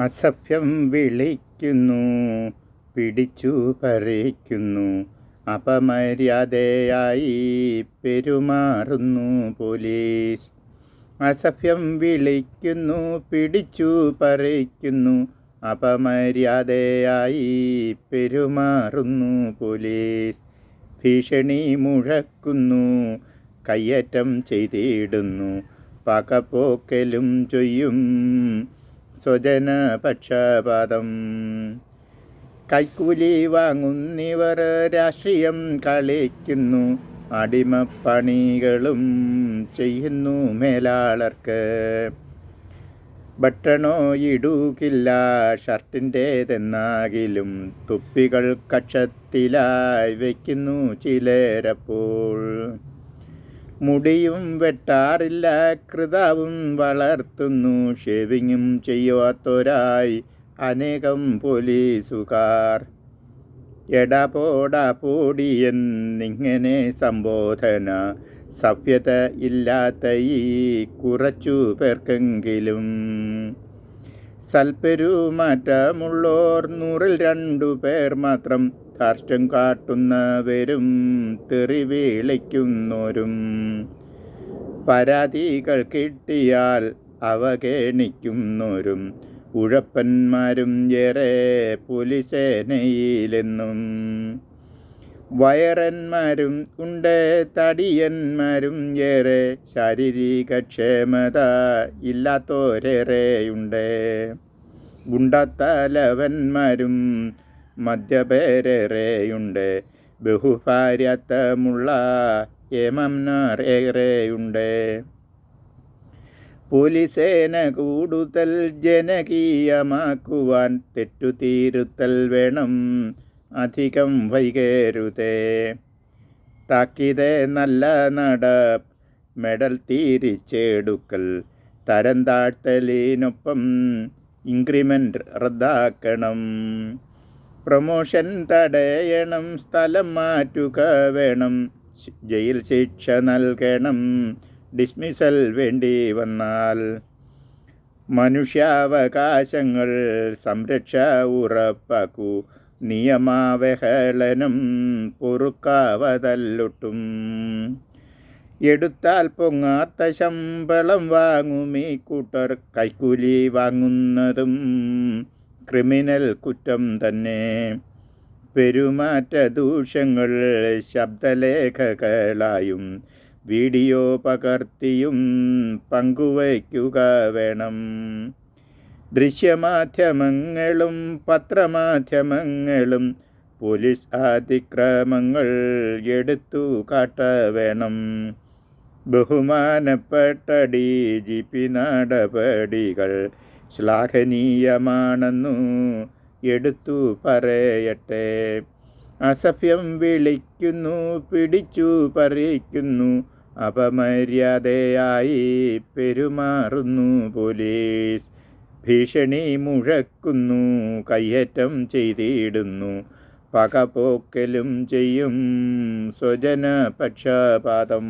അസഭ്യം വിളിക്കുന്നു, പിടിച്ചു പറിക്കുന്നു, അപമര്യാദയായി പെരുമാറുന്നു പോലീസ്. അസഭ്യം വിളിക്കുന്നു, പിടിച്ചു പറിക്കുന്നു, അപമര്യാദയായി പെരുമാറുന്നു പോലീസ്. ഭീഷണി മുഴക്കുന്നു, കയ്യേറ്റം ചെയ്തിടുന്നു, പകപോക്കലും ചെയ്യും സ്വജനപക്ഷപാതം. കൈക്കൂലി വാങ്ങുന്നിവർ രാഷ്ട്രീയം കളിക്കുന്നു, അടിമപ്പണികളും ചെയ്യുന്നു മേലാളർക്ക്. ബട്ടണോ ഇടുകില്ല ഷർട്ടിൻ്റേതെന്നാകിലും തുപ്പികൾ കക്ഷത്തിലായി വയ്ക്കുന്നു ചിലരപ്പോൾ. മുടിയും വെട്ടാറില്ല, കൃതാവും വളർത്തുന്നു, ഷേവിങ്ങും ചെയ്യാത്തൊരായി അനേകം പോലീസുകാർ. എടാ പോടാ പോടി എന്നിങ്ങനെ സംബോധന സഭ്യത ഇല്ലാത്ത ഈ കുറച്ചു പേർക്കെങ്കിലും. സൽപ്പെരുമാറ്റമുള്ളോർ 100-ൽ 2 പേർ മാത്രം. ധാർഷ്ട്യം കാട്ടുന്നവരും തെറി വിളിക്കുന്നോരും. പരാതികൾ കിട്ടിയാൽ അവഗണിക്കുന്നോരും ഉഴപ്പന്മാരും ഏറെ പോലീസ് സേനയിലെന്നും. വയറന്മാരും ഉണ്ട്, തടിയന്മാരും ഏറെ, ശാരീരിക ക്ഷമത ഇല്ലാത്തോരേറെയുണ്ട്. ഗുണ്ടത്തലവന്മാരും മദ്യപേരേറെയുണ്ട്, ബഹുഭാര്യത്വമുള്ള ഏമന്മാർ ഏറെയുണ്ട്. പോലീസ് സേന കൂടുതൽ ജനകീയമാക്കുവാൻ തെറ്റുതിരുത്തൽ വേണം, അധികം വൈകരുതേ. താക്കീത് നല്ല നട, മെഡൽ തിരിച്ചെടുക്കൽ, തരം താഴ്ത്തലിനൊപ്പം ഇൻക്രിമെൻ്റ് റദ്ദാക്കണം. പ്രൊമോഷൻ തടയണം, സ്ഥലം മാറ്റുക വേണം, ജയിൽ ശിക്ഷ നൽകണം ഡിസ്മിസൽ വേണ്ടി വന്നാൽ. മനുഷ്യാവകാശങ്ങൾ സംരക്ഷ ഉറപ്പാക്കൂ, നിയമാവഹേളനം പൊറുക്കാവതല്ലൊട്ടും. എടുത്താൽ പൊങ്ങാത്ത ശമ്പളം വാങ്ങുമീ കൂട്ടർ, കൈക്കൂലി വാങ്ങുന്നതും ക്രിമിനൽ കുറ്റം തന്നെ. പെരുമാറ്റ ദൂഷ്യങ്ങൾ ശബ്ദലേഖകളായും വീഡിയോ പകർത്തിയും പങ്കുവയ്ക്കുക വേണം. ദൃശ്യമാധ്യമങ്ങളും പത്രമാധ്യമങ്ങളും പോലീസ് അതിക്രമങ്ങൾ എടുത്തു കാട്ട വേണം. ബഹുമാനപ്പെട്ട DGP നടപടികൾ ശ്ലാഘനീയമാണെന്നു എടുത്തു പറയട്ടെ. അസഭ്യം വിളിക്കുന്നു, പിടിച്ചു പറിക്കുന്നു, അപമര്യാദയായി പെരുമാറുന്നു പോലീസ്. ഭീഷണി മുഴക്കുന്നു, കയ്യേറ്റം ചെയ്തിടുന്നു, പകപോക്കലും ചെയ്യും സ്വജനപക്ഷപാതം.